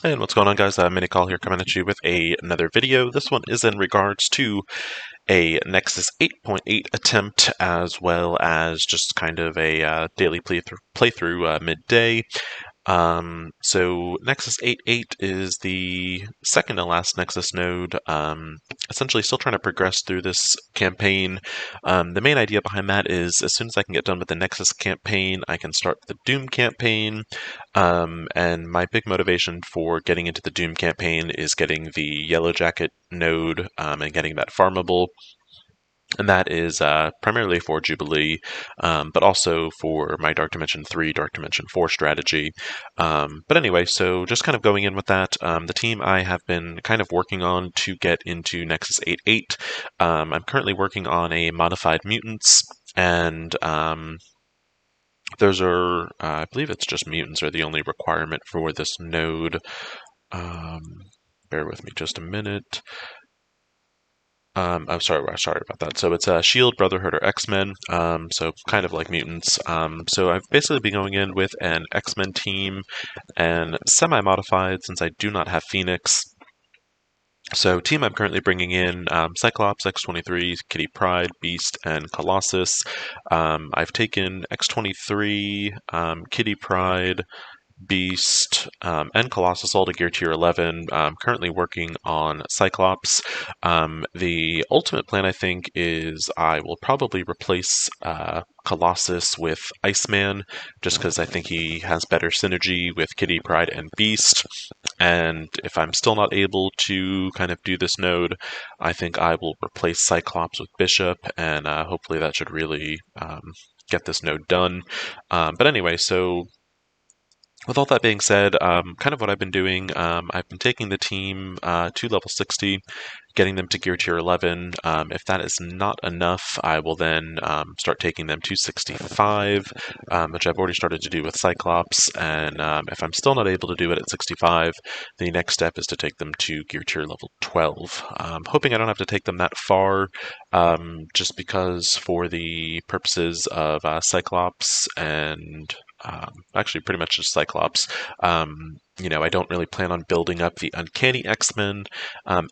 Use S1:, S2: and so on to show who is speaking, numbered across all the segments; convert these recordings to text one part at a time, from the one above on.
S1: And what's going on, guys? Minicall here coming at you with another video. This one is in regards to a Nexus 8.8 attempt, as well as just kind of a daily playthrough midday. So Nexus 8.8 is the second to last Nexus node, essentially still trying to progress through this campaign. The main idea behind that is as soon as I can get done with the Nexus campaign, I can start the Doom campaign. And my big motivation for getting into the Doom campaign is getting the Yellow Jacket node and getting that farmable. And that is primarily for Jubilee, but also for my Dark Dimension 3, Dark Dimension 4 strategy. But anyway, so just kind of going in with that, the team I have been kind of working on to get into Nexus 8.8. I'm currently working on a modified mutants, and those are, I believe it's just mutants are the only requirement for this node. Bear with me just a minute. I'm sorry about that. So it's Shield, Brotherhood, or X-Men. So kind of like mutants. So I've basically been going in with an X-Men team and semi-modified since I do not have Phoenix. So team I'm currently bringing in Cyclops, X-23, Kitty Pryde, Beast, and Colossus. I've taken X-23, Kitty Pryde, Beast, and Colossus all to gear tier 11. I'm currently working on Cyclops. The ultimate plan, I think, is I will probably replace Colossus with Iceman, just because I think he has better synergy with Kitty Pryde and Beast. And if I'm still not able to kind of do this node, I think I will replace Cyclops with Bishop, and hopefully that should really get this node done. But anyway, so with all that being said, kind of what I've been doing, I've been taking the team to level 60, getting them to gear tier 11. If that is not enough, I will then start taking them to 65, which I've already started to do with Cyclops. And if I'm still not able to do it at 65, the next step is to take them to gear tier level 12. Hoping I don't have to take them that far, just because for the purposes of Cyclops and actually pretty much just Cyclops. I don't really plan on building up the Uncanny X-Men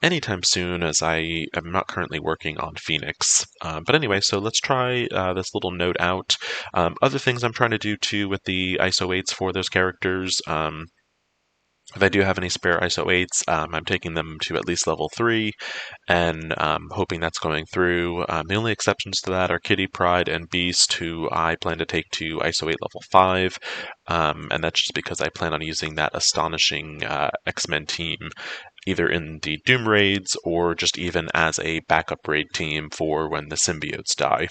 S1: anytime soon, as I am not currently working on Phoenix. But anyway, so let's try this little node out. Other things I'm trying to do too with the ISO 8s for those characters. If I do have any spare ISO 8s, I'm taking them to at least level 3, and hoping that's going through. The only exceptions to that are Kitty Pryde and Beast, who I plan to take to ISO 8 level 5, and that's just because I plan on using that astonishing X-Men team either in the Doom raids or just even as a backup raid team for when the symbiotes die.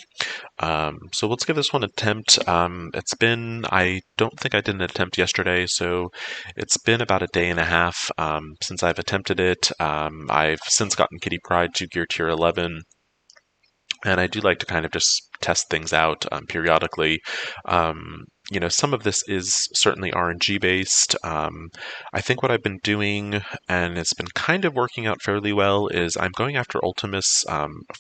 S1: So let's give this one an attempt. I don't think I did an attempt yesterday, so it's been about a day and a half since I've attempted it. I've since gotten Kitty Pryde to gear tier 11. And I do like to kind of just test things out periodically. Some of this is certainly RNG based. I think what I've been doing, and it's been kind of working out fairly well, is I'm going after Ultimus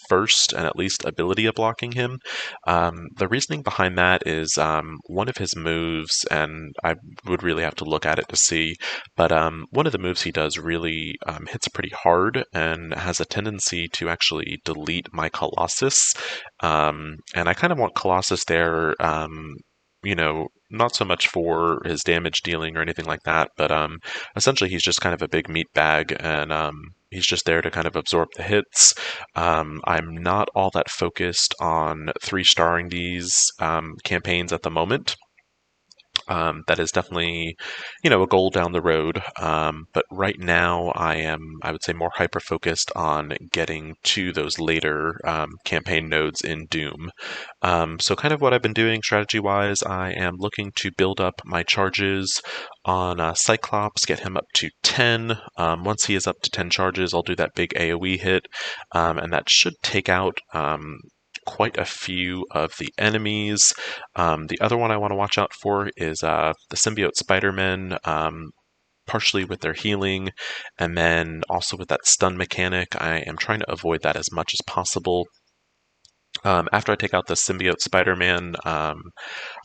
S1: first and at least ability blocking him. The reasoning behind that is one of his moves, and I would really have to look at it to see, but one of the moves he does really hits pretty hard and has a tendency to actually delete my Colossus. And I kind of want Colossus there, not so much for his damage dealing or anything like that, but essentially he's just kind of a big meat bag, and he's just there to kind of absorb the hits. I'm not all that focused on 3-starring these campaigns at the moment. That is definitely, a goal down the road. But right now I would say, more hyper-focused on getting to those later campaign nodes in Doom. So kind of what I've been doing strategy-wise, I am looking to build up my charges on Cyclops, get him up to 10. Once he is up to 10 charges, I'll do that big AoE hit, and that should take out quite a few of the enemies. The other one I want to watch out for is the symbiote Spider-Men, partially with their healing, and then also with that stun mechanic. I am trying to avoid that as much as possible. After I take out the symbiote Spider-Man, I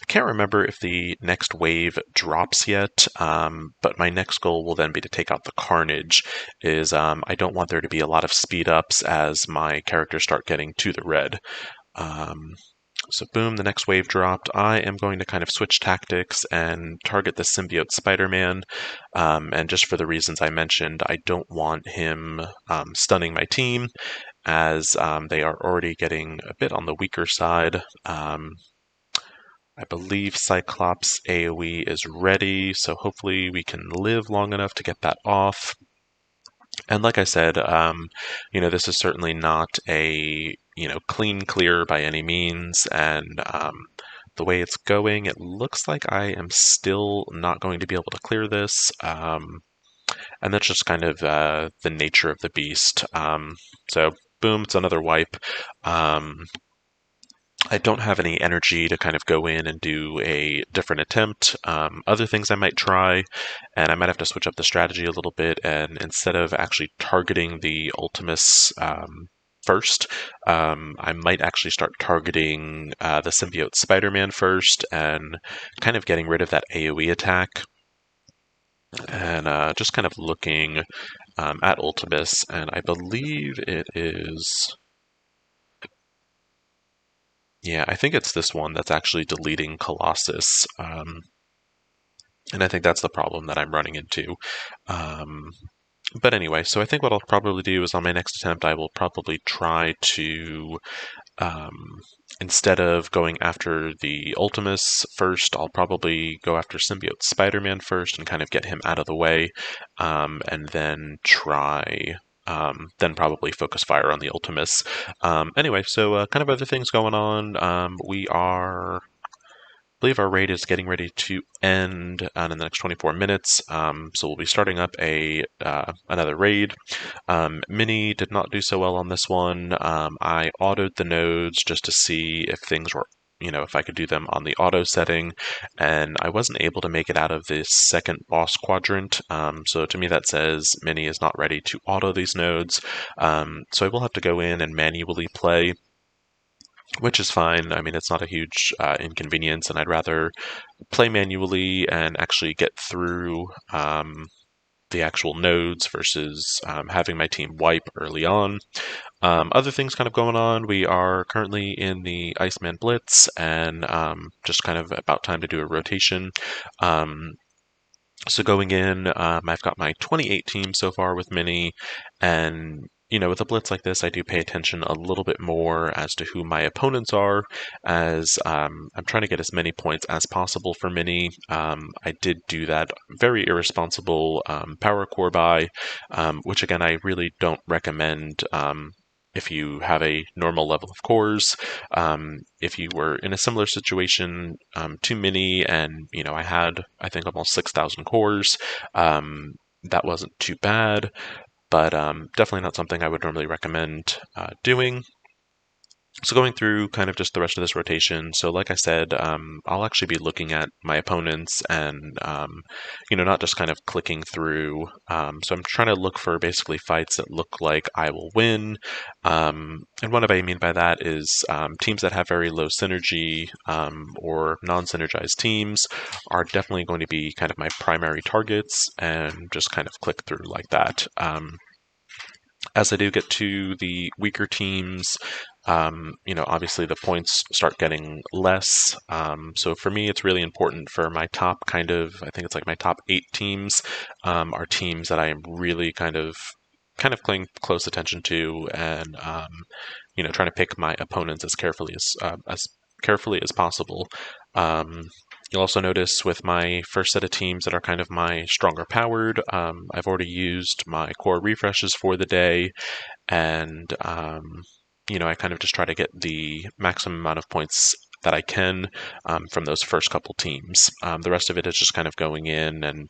S1: can't remember if the next wave drops yet, but my next goal will then be to take out the Carnage. I don't want there to be a lot of speed ups as my characters start getting to the red. So boom, the next wave dropped. I am going to kind of switch tactics and target the symbiote Spider-Man. And just for the reasons I mentioned, I don't want him stunning my team, as they are already getting a bit on the weaker side. I believe Cyclops AoE is ready, so hopefully we can live long enough to get that off. And like I said, this is certainly not a, clean clear by any means, and the way it's going, it looks like I am still not going to be able to clear this, and that's just kind of the nature of the beast. So boom, it's another wipe. I don't have any energy to kind of go in and do a different attempt. Other things I might try, and I might have to switch up the strategy a little bit, and instead of actually targeting the Ultimus first, I might actually start targeting the symbiote Spider-Man first, and kind of getting rid of that AoE attack, and just kind of looking at Ultimus, and I believe it is... Yeah, I think it's this one that's actually deleting Colossus. And I think that's the problem that I'm running into. But anyway, so I think what I'll probably do is on my next attempt, I will probably try to, instead of going after the Ultimus first, I'll probably go after Symbiote Spider-Man first and kind of get him out of the way, and then then probably focus fire on the Ultimus. Anyway, so kind of other things going on. I believe our raid is getting ready to end in the next 24 minutes, so we'll be starting up another raid. Mini did not do so well on this one. I autoed the nodes just to see if things were, if I could do them on the auto setting, and I wasn't able to make it out of this second boss quadrant, so to me that says Mini is not ready to auto these nodes, so I will have to go in and manually play, which is fine. I mean, it's not a huge inconvenience, and I'd rather play manually and actually get through the actual nodes versus having my team wipe early on. Other things kind of going on. We are currently in the Iceman Blitz, and just kind of about time to do a rotation. So going in, I've got my 28 team so far with Mini, and with a blitz like this, I do pay attention a little bit more as to who my opponents are, as I'm trying to get as many points as possible for Mini. I did do that very irresponsible power core buy, which again, I really don't recommend if you have a normal level of cores. If you were in a similar situation to Mini, and I had, I think, almost 6,000 cores, that wasn't too bad, but definitely not something I would normally recommend doing. So going through kind of just the rest of this rotation, so like I said, I'll actually be looking at my opponents and, not just kind of clicking through. So I'm trying to look for basically fights that look like I will win. And what I mean by that is teams that have very low synergy or non-synergized teams are definitely going to be kind of my primary targets, and just kind of click through like that. As I do get to the weaker teams, obviously the points start getting less. So for me, it's really important for my top I think it's like my top 8 teams are teams that I am really kind of paying close attention to, and trying to pick my opponents as carefully as possible. You'll also notice with my first set of teams that are kind of my stronger powered, I've already used my core refreshes for the day, and I kind of just try to get the maximum amount of points that I can from those first couple teams. The rest of it is just kind of going in and,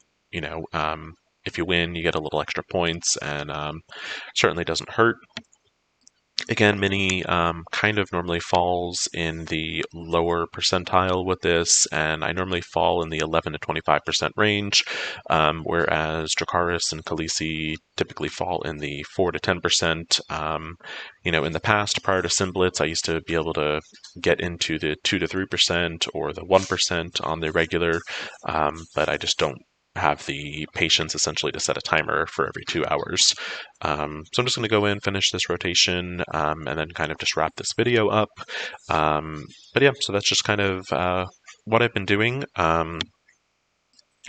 S1: if you win, you get a little extra points, and certainly doesn't hurt. Again, Mini kind of normally falls in the lower percentile with this, and I normally fall in the 11 to 25% range, whereas Dracarys and Khaleesi typically fall in the 4 to 10%. In the past, prior to Simblitz, I used to be able to get into the 2 to 3% or the 1% on the regular, but I just don't have the patience essentially to set a timer for every 2 hours. So I'm just going to go in, finish this rotation, and then kind of just wrap this video up. But yeah, so that's just kind of what I've been doing.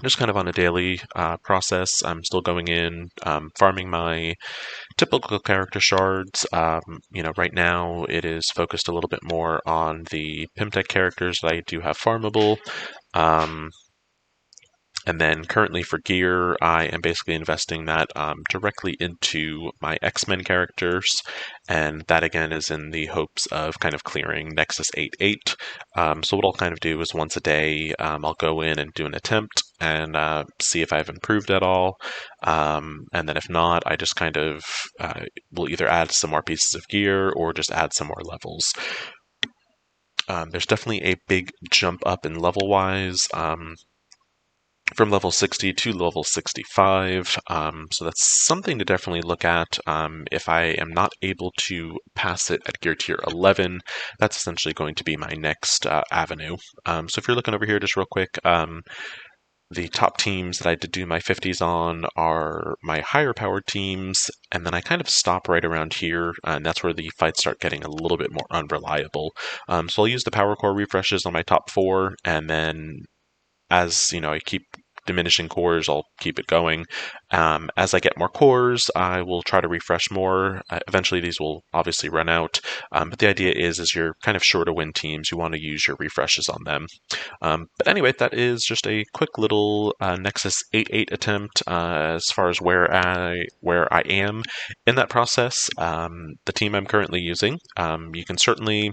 S1: Just kind of on a daily process. I'm still going in, farming my typical character shards. Right now it is focused a little bit more on the Pimtech characters that I do have farmable. And then currently for gear, I am basically investing that directly into my X-Men characters. And that again is in the hopes of kind of clearing Nexus 8.8. So what I'll kind of do is once a day, I'll go in and do an attempt and see if I've improved at all. And then if not, I just kind of will either add some more pieces of gear or just add some more levels. There's definitely a big jump up in level-wise. From level 60 to level 65. So that's something to definitely look at. If I am not able to pass it at gear tier 11, that's essentially going to be my next avenue. So if you're looking over here just real quick, the top teams that I did do my 50s on are my higher powered teams, and then I kind of stop right around here, and that's where the fights start getting a little bit more unreliable. So I'll use the power core refreshes on my top 4, and then as I keep diminishing cores, I'll keep it going. As I get more cores, I will try to refresh more. Eventually, these will obviously run out. But the idea is you're kind of sure to win teams. You want to use your refreshes on them. But anyway, that is just a quick little Nexus 8.8 attempt as far as where I am in that process. The team I'm currently using, you can certainly.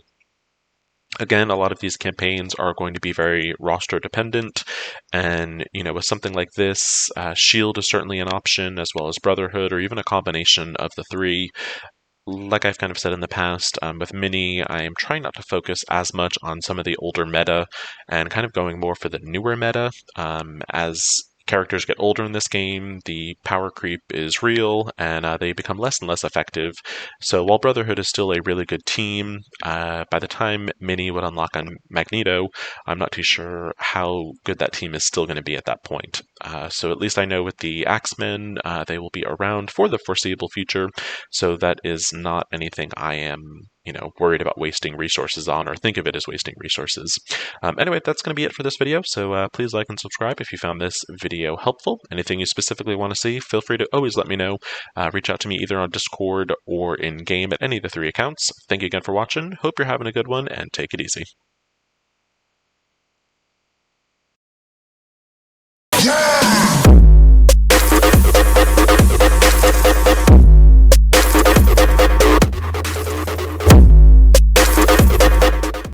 S1: Again, a lot of these campaigns are going to be very roster dependent, and with something like this, Shield is certainly an option, as well as Brotherhood, or even a combination of the three. Like I've kind of said in the past, with Mini, I am trying not to focus as much on some of the older meta, and kind of going more for the newer meta. As characters get older in this game, the power creep is real, and they become less and less effective. So while Brotherhood is still a really good team, by the time Mini would unlock on Magneto, I'm not too sure how good that team is still going to be at that point. So at least I know with the Axemen, they will be around for the foreseeable future, so that is not anything I am worried about wasting resources on, or think of it as wasting resources. Anyway, that's going to be it for this video, so please like and subscribe if you found this video helpful. Anything you specifically want to see, feel free to always let me know. Reach out to me either on Discord or in-game at any of the 3 accounts. Thank you again for watching, hope you're having a good one, and take it easy.